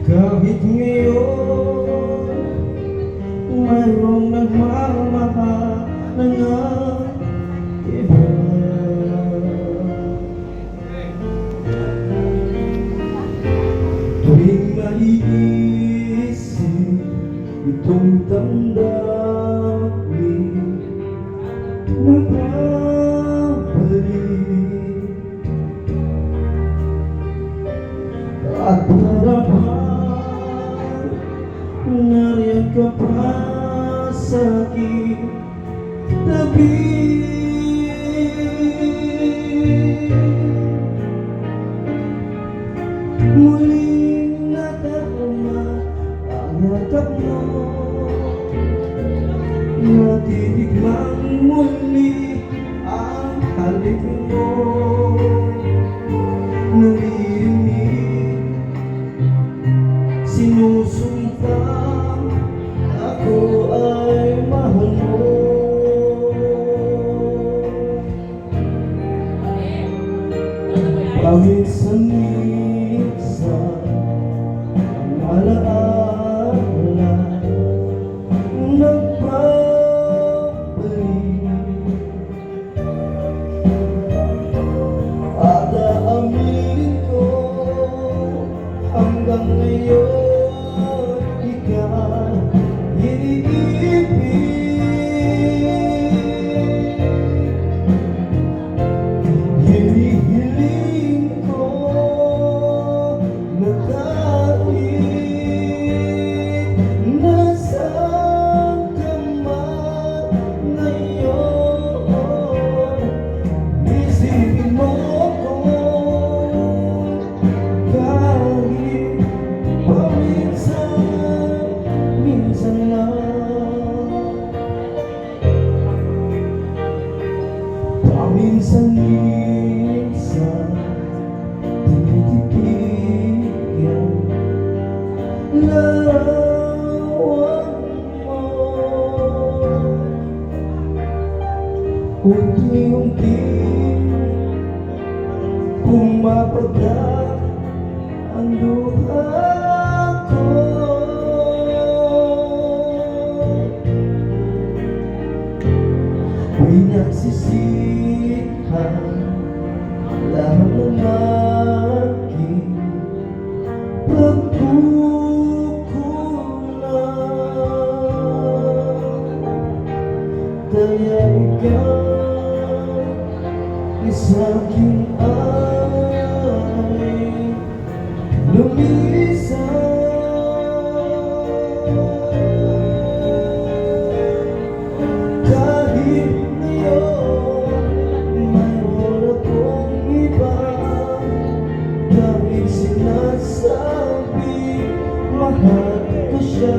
Kahit ngayon mayroong nagmamahal ng iba, tuwing naiisip itong damdamin, nagbabalik at harapan. Nariyan ka pa sa aking tabi, muling nadarama ang yakap mo, natitikmang muli ang halik mo, naririnig sinusumpa ako ay mahal mo. Paminsan-minsan ang alaala nagbabalik, at aaminin ko hanggang ngayon ikaw iniibig. Hinihiling ko na kahit nasaan ka man ngayon, isipin mo ko kahit paminsan lang. Paminsan-minsan tinititigan larawan mo, unti-unti pumapagat ang luha ko. Pinagsisihan lahat ng aking pagkukulang, kaya ikaw isa'kin ay lumisan. Kahit sinasabi mahal ko siya,